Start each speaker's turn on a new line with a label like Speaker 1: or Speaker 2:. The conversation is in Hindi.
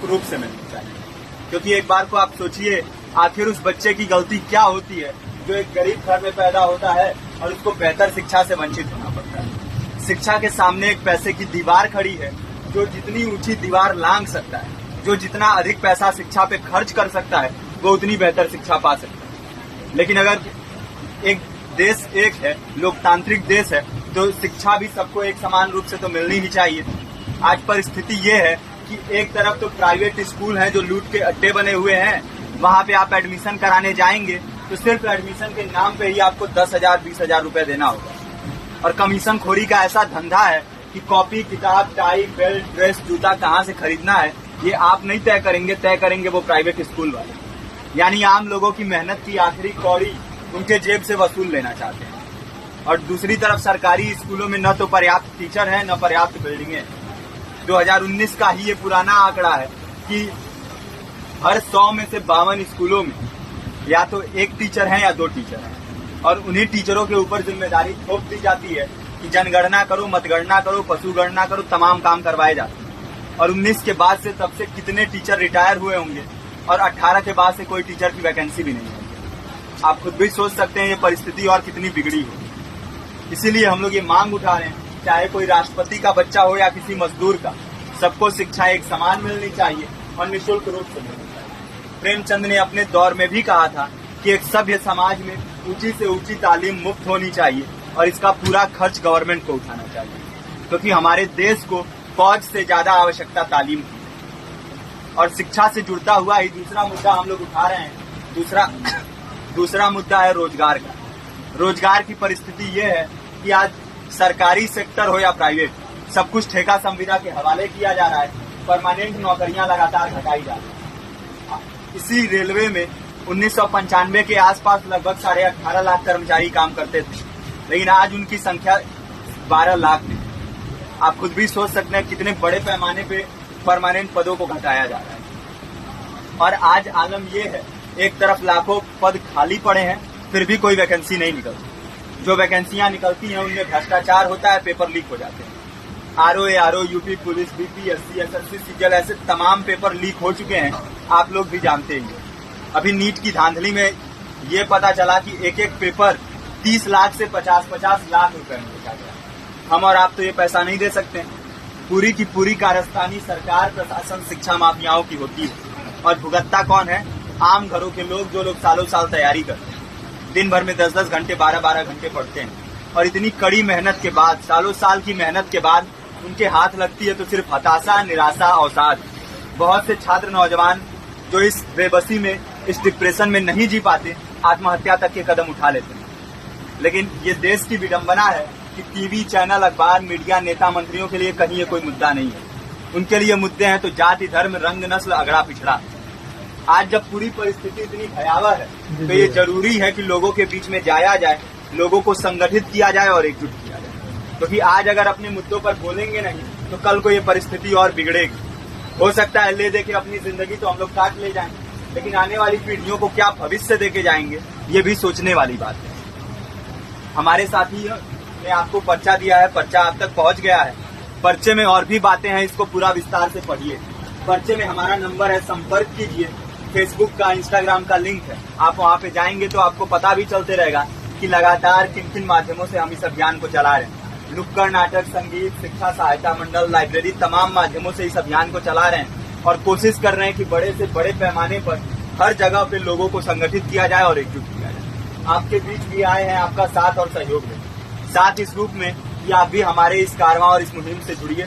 Speaker 1: निःशुल्क रूप से मिलनी चाहिए। क्योंकि एक बार को आप सोचिए, आखिर उस बच्चे की गलती क्या होती है जो एक गरीब घर में पैदा होता है और उसको बेहतर शिक्षा से वंचित होना पड़ता है। शिक्षा के सामने एक पैसे की दीवार खड़ी है, जो जितनी ऊंची दीवार लांघ सकता है, जो जितना अधिक पैसा शिक्षा पे खर्च कर सकता है, वो उतनी बेहतर शिक्षा पा सकता है। लेकिन अगर एक देश एक है, लोकतांत्रिक देश है, तो शिक्षा भी सबको एक समान रूप से तो मिलनी ही चाहिए। आज परिस्थिति ये है कि एक तरफ तो प्राइवेट स्कूल हैं जो लूट के अड्डे बने हुए हैं, वहां पे आप एडमिशन कराने जाएंगे तो सिर्फ एडमिशन के नाम पे ही आपको 10,000 20,000 रुपए देना होगा। और कमीशन खोरी का ऐसा धंधा है कि कॉपी, किताब, टाई, बेल्ट, ड्रेस, जूता कहाँ से खरीदना है ये आप नहीं तय करेंगे वो प्राइवेट स्कूल वाले। यानी आम लोगों की मेहनत की आखिरी कौड़ी उनके जेब से वसूल लेना चाहते हैं। और दूसरी तरफ सरकारी स्कूलों में न तो पर्याप्त टीचर है, न पर्याप्त बिल्डिंगे हैं। 2019 का ही ये पुराना आंकड़ा है कि हर 100 में से 52 स्कूलों में या तो एक टीचर है या 2 टीचर हैं। और उन्हीं टीचरों के ऊपर जिम्मेदारी थोप दी जाती है कि जनगणना करो, मतगणना करो, पशु गणना करो, तमाम काम करवाए जाते हैं। और 19 के बाद से तब से कितने टीचर रिटायर हुए होंगे और 18 के बाद से कोई टीचर की वैकेंसी भी नहीं होगी। आप खुद भी सोच सकते हैं ये परिस्थिति और कितनी बिगड़ी होगी। इसीलिए हम लोग ये मांग उठा रहे हैं, चाहे कोई राष्ट्रपति का बच्चा हो या किसी मजदूर का, सबको शिक्षा एक समान मिलनी चाहिए और निःशुल्क रूप से मिलनी चाहिए। प्रेमचंद ने अपने दौर में भी कहा था कि एक सभ्य समाज में ऊंची से ऊंची तालीम मुफ्त होनी चाहिए और इसका पूरा खर्च गवर्नमेंट को उठाना चाहिए, क्योंकि हमारे देश को फौज से ज्यादा आवश्यकता तालीम की है। और शिक्षा से जुड़ता हुआ ही दूसरा मुद्दा हम लोग उठा रहे हैं। दूसरा मुद्दा है रोजगार का। रोजगार की परिस्थिति ये है कि आज सरकारी सेक्टर हो या प्राइवेट, सब कुछ ठेका संविदा के हवाले किया जा रहा है। परमानेंट नौकरियां लगातार घटाई जा रही है। इसी रेलवे में 1995 के आसपास लगभग 18.5 लाख कर्मचारी काम करते थे, लेकिन आज उनकी संख्या 12 लाख थी। आप खुद भी सोच सकते हैं कितने बड़े पैमाने पे परमानेंट पदों को घटाया जा रहा है। और आज आलम ये है, एक तरफ लाखों पद खाली पड़े हैं, फिर भी कोई वैकेंसी नहीं निकलती। जो वैकेंसियां निकलती हैं उनमें भ्रष्टाचार होता है, पेपर लीक हो जाते हैं। RO, UP police, BPSC, SSC, CGL, ऐसे तमाम पेपर लीक हो चुके हैं, आप लोग भी जानते ही। अभी नीट की धांधली में ये पता चला कि एक एक पेपर 30 लाख से 50-50 लाख रुपए में बेचा गया। हम और आप तो ये पैसा नहीं दे सकते। पूरी की पूरी कारस्तानी सरकार, प्रशासन, शिक्षा माफियाओं की होती है। और भुगतता कौन है? आम घरों के लोग, जो लोग सालों साल तैयारी करते हैं, दिन भर में 10-10 घंटे, 12-12 घंटे पढ़ते हैं। और इतनी कड़ी मेहनत के बाद, सालों साल की मेहनत के बाद उनके हाथ लगती है तो सिर्फ हताशा, निराशा, अवसाद। बहुत से छात्र नौजवान जो इस बेबसी में, इस डिप्रेशन में नहीं जी पाते, आत्महत्या तक के कदम उठा लेते हैं। लेकिन ये देश की विडंबना है कि टीवी चैनल, अखबार, मीडिया, नेता, मंत्रियों के लिए कहीं ये कोई मुद्दा नहीं है। उनके लिए मुद्दे हैं तो जाति, धर्म, रंग, नस्ल, अगड़ा पिछड़ा। आज जब पूरी परिस्थिति इतनी भयावह है तो ये जरूरी है कि लोगों के बीच में जाया जाए, लोगों को संगठित किया जाए और एकजुट किया जाए। क्योंकि आज अगर अपने मुद्दों पर बोलेंगे नहीं तो कल को ये परिस्थिति और बिगड़ेगी। हो सकता है ले दे के अपनी जिंदगी तो हम लोग काट ले जाएं, लेकिन आने वाली पीढ़ियों को क्या भविष्य देके जाएंगे, ये भी सोचने वाली बात है। हमारे साथी ने आपको पर्चा दिया है, पर्चा आप तक पहुंच गया है। पर्चे में और भी बातें हैं, इसको पूरा विस्तार से पढ़िए। पर्चे में हमारा नंबर है, संपर्क कीजिए। फेसबुक का, इंस्टाग्राम का लिंक है, आप वहां पे जाएंगे तो आपको पता भी चलते रहेगा कि लगातार किन किन माध्यमों से हम इस अभियान को चला रहे हैं। नुक्कड़ नाटक, संगीत, शिक्षा सहायता मंडल, लाइब्रेरी, तमाम माध्यमों से इस अभियान को चला रहे हैं और कोशिश कर रहे हैं कि बड़े से बड़े पैमाने पर हर जगह पे लोगों को संगठित किया जाए और एकजुट किया जाए। आपके बीच भी आए हैं आपका साथ और सहयोग दें। साथ इस रूप में कि आप भी हमारे इस कारवां और इस मुहिम से जुड़िए